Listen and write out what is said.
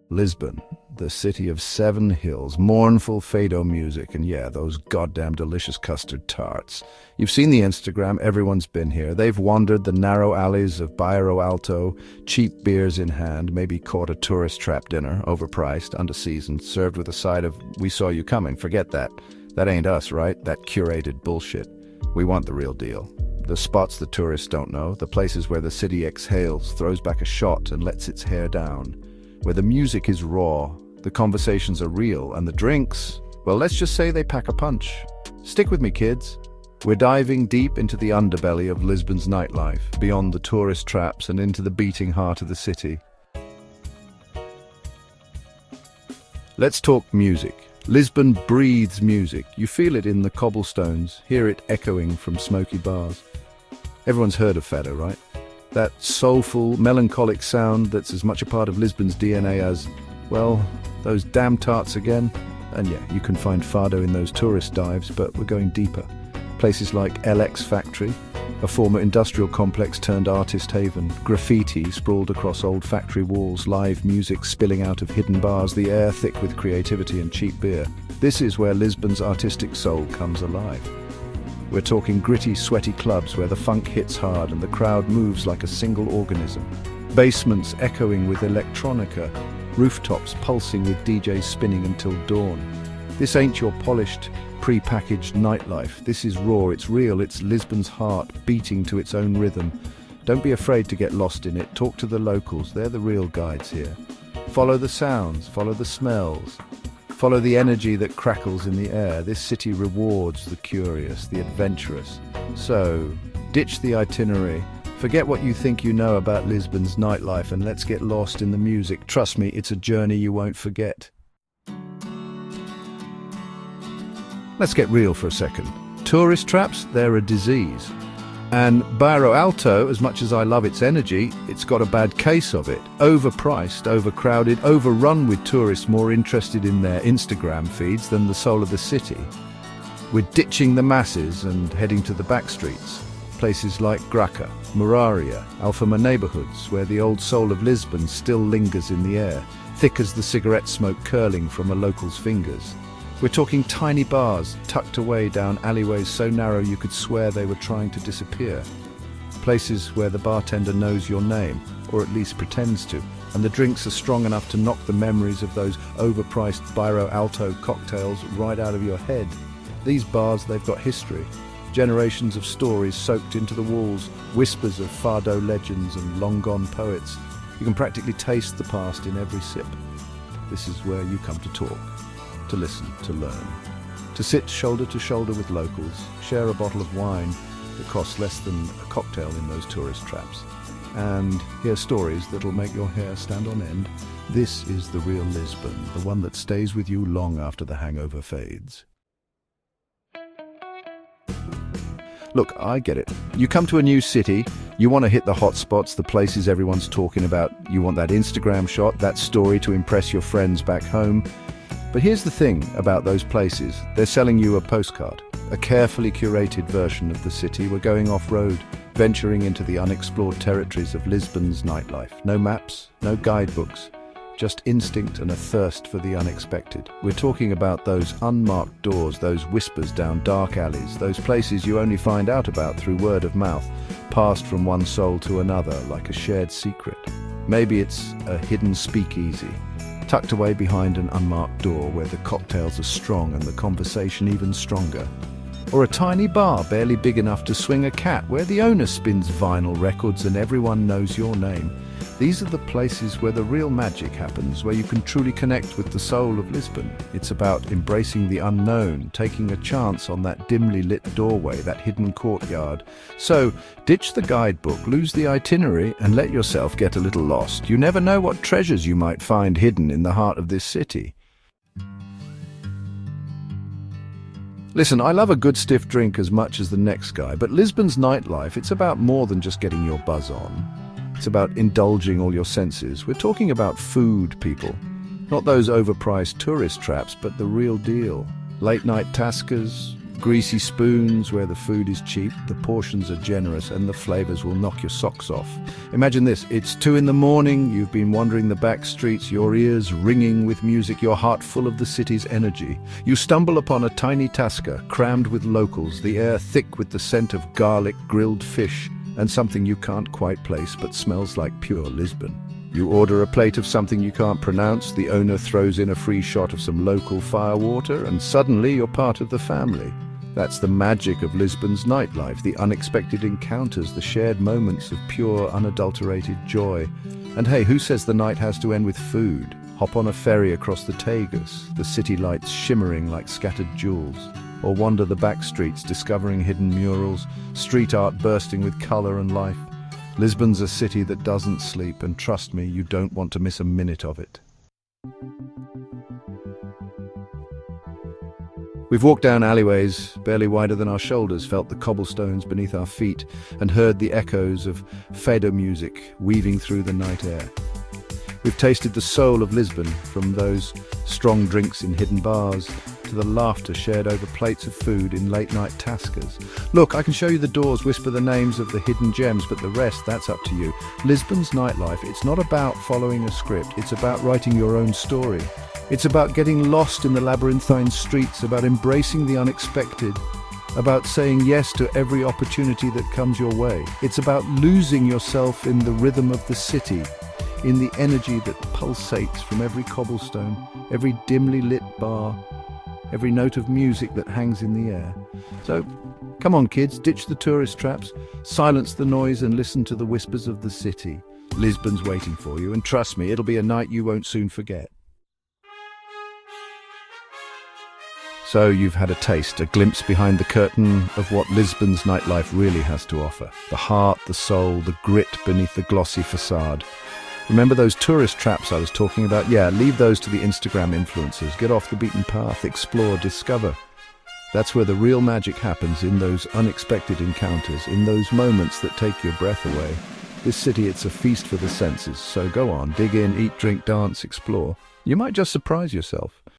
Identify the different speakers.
Speaker 1: Lisbon, the city of 7 hills, mournful Fado music, and yeah, those goddamn delicious custard tarts. You've seen the Instagram, everyone's been here. They've wandered the narrow alleys of Bairro Alto, cheap beers in hand, maybe caught a tourist trap dinner, overpriced, underseasoned, served with a side of "we saw you coming." Forget that. That ain't us, right? That curated bullshit. We want the real deal. The spots the tourists don't know, the places where the city exhales, throws back a shot and lets its hair down. Where the music is raw, the conversations are real, and the drinks, well, let's just say they pack a punch. Stick with me, kids. We're diving deep into the underbelly of Lisbon's nightlife, beyond the tourist traps and into the beating heart of the city. Let's talk music. Lisbon breathes music. You feel it in the cobblestones, hear it echoing from smoky bars. Everyone's heard of Fado, right? That soulful, melancholic sound that's as much a part of Lisbon's DNA as, well, those damn tarts again. And yeah, you can find Fado in those tourist dives, but we're going deeper. Places like LX Factory, a former industrial complex turned artist haven, graffiti sprawled across old factory walls, live music spilling out of hidden bars, the air thick with creativity and cheap beer. This is where Lisbon's artistic soul comes alive. We're talking gritty, sweaty clubs where the funk hits hard and the crowd moves like a single organism. Basements echoing with electronica, rooftops pulsing with DJs spinning until dawn. This ain't your polished, pre-packaged nightlife. This is raw, it's real, it's Lisbon's heart beating to its own rhythm. Don't be afraid to get lost in it. Talk to the locals, they're the real guides here. Follow the sounds, follow the smells. Follow the energy that crackles in the air. This city rewards the curious, the adventurous. So, ditch the itinerary. Forget what you think you know about Lisbon's nightlife and let's get lost in the music. Trust me, it's a journey you won't forget. Let's get real for a second. Tourist traps, they're a disease. And Bairro Alto, as much as I love its energy, it's got a bad case of it. Overpriced, overcrowded, overrun with tourists more interested in their Instagram feeds than the soul of the city. We're ditching the masses and heading to the back streets. Places like Graca, Muraria, Alfama neighbourhoods, where the old soul of Lisbon still lingers in the air, thick as the cigarette smoke curling from a local's fingers. We're talking tiny bars tucked away down alleyways so narrow you could swear they were trying to disappear. Places where the bartender knows your name, or at least pretends to, and the drinks are strong enough to knock the memories of those overpriced Bairro Alto cocktails right out of your head. These bars, they've got history. Generations of stories soaked into the walls, whispers of Fado legends and long-gone poets. You can practically taste the past in every sip. This is where you come to talk. To listen, to learn, to sit shoulder to shoulder with locals, share a bottle of wine that costs less than a cocktail in those tourist traps, and hear stories that'll make your hair stand on end. This is the real Lisbon, the one that stays with you long after the hangover fades. Look, I get it. You come to a new city, you want to hit the hot spots, the places everyone's talking about, you want that Instagram shot, that story to impress your friends back home. But here's the thing about those places. They're selling you a postcard, a carefully curated version of the city. We're going off-road, venturing into the unexplored territories of Lisbon's nightlife. No maps, no guidebooks, just instinct and a thirst for the unexpected. We're talking about those unmarked doors, those whispers down dark alleys, those places you only find out about through word of mouth, passed from one soul to another like a shared secret. Maybe it's a hidden speakeasy, tucked away behind an unmarked door where the cocktails are strong and the conversation even stronger. Or a tiny bar barely big enough to swing a cat where the owner spins vinyl records and everyone knows your name. These are the places where the real magic happens, where you can truly connect with the soul of Lisbon. It's about embracing the unknown, taking a chance on that dimly lit doorway, that hidden courtyard. So, ditch the guidebook, lose the itinerary, and let yourself get a little lost. You never know what treasures you might find hidden in the heart of this city. Listen, I love a good stiff drink as much as the next guy, but Lisbon's nightlife, it's about more than just getting your buzz on. It's about indulging all your senses. We're talking about food, people. Not those overpriced tourist traps, but the real deal. Late-night taskas, Greasy spoons where the food is cheap, the portions are generous, and the flavors will knock your socks off. Imagine this, it's 2 a.m, you've been wandering the back streets, your ears ringing with music, your heart full of the city's energy. You stumble upon a tiny tasca, crammed with locals, the air thick with the scent of garlic, grilled fish, and something you can't quite place but smells like pure Lisbon. You order a plate of something you can't pronounce, the owner throws in a free shot of some local firewater, and suddenly you're part of the family. That's the magic of Lisbon's nightlife, the unexpected encounters, the shared moments of pure, unadulterated joy. And hey, who says the night has to end with food? Hop on a ferry across the Tagus, the city lights shimmering like scattered jewels. Or wander the back streets, discovering hidden murals, street art bursting with color and life. Lisbon's a city that doesn't sleep, and trust me, you don't want to miss a minute of it. We've walked down alleyways, barely wider than our shoulders, felt the cobblestones beneath our feet, and heard the echoes of Fado music weaving through the night air. We've tasted the soul of Lisbon, from those strong drinks in hidden bars to the laughter shared over plates of food in late-night tascas. Look, I can show you the doors, whisper the names of the hidden gems, but the rest, that's up to you. Lisbon's nightlife, it's not about following a script, it's about writing your own story. It's about getting lost in the labyrinthine streets, about embracing the unexpected, about saying yes to every opportunity that comes your way. It's about losing yourself in the rhythm of the city, in the energy that pulsates from every cobblestone, every dimly lit bar, every note of music that hangs in the air. So, come on kids, ditch the tourist traps, silence the noise and listen to the whispers of the city. Lisbon's waiting for you, and trust me, it'll be a night you won't soon forget. So you've had a taste, a glimpse behind the curtain of what Lisbon's nightlife really has to offer. The heart, the soul, the grit beneath the glossy facade. Remember those tourist traps I was talking about? Yeah, leave those to the Instagram influencers. Get off the beaten path, explore, discover. That's where the real magic happens, in those unexpected encounters, in those moments that take your breath away. This city, it's a feast for the senses, so go on, dig in, eat, drink, dance, explore. You might just surprise yourself.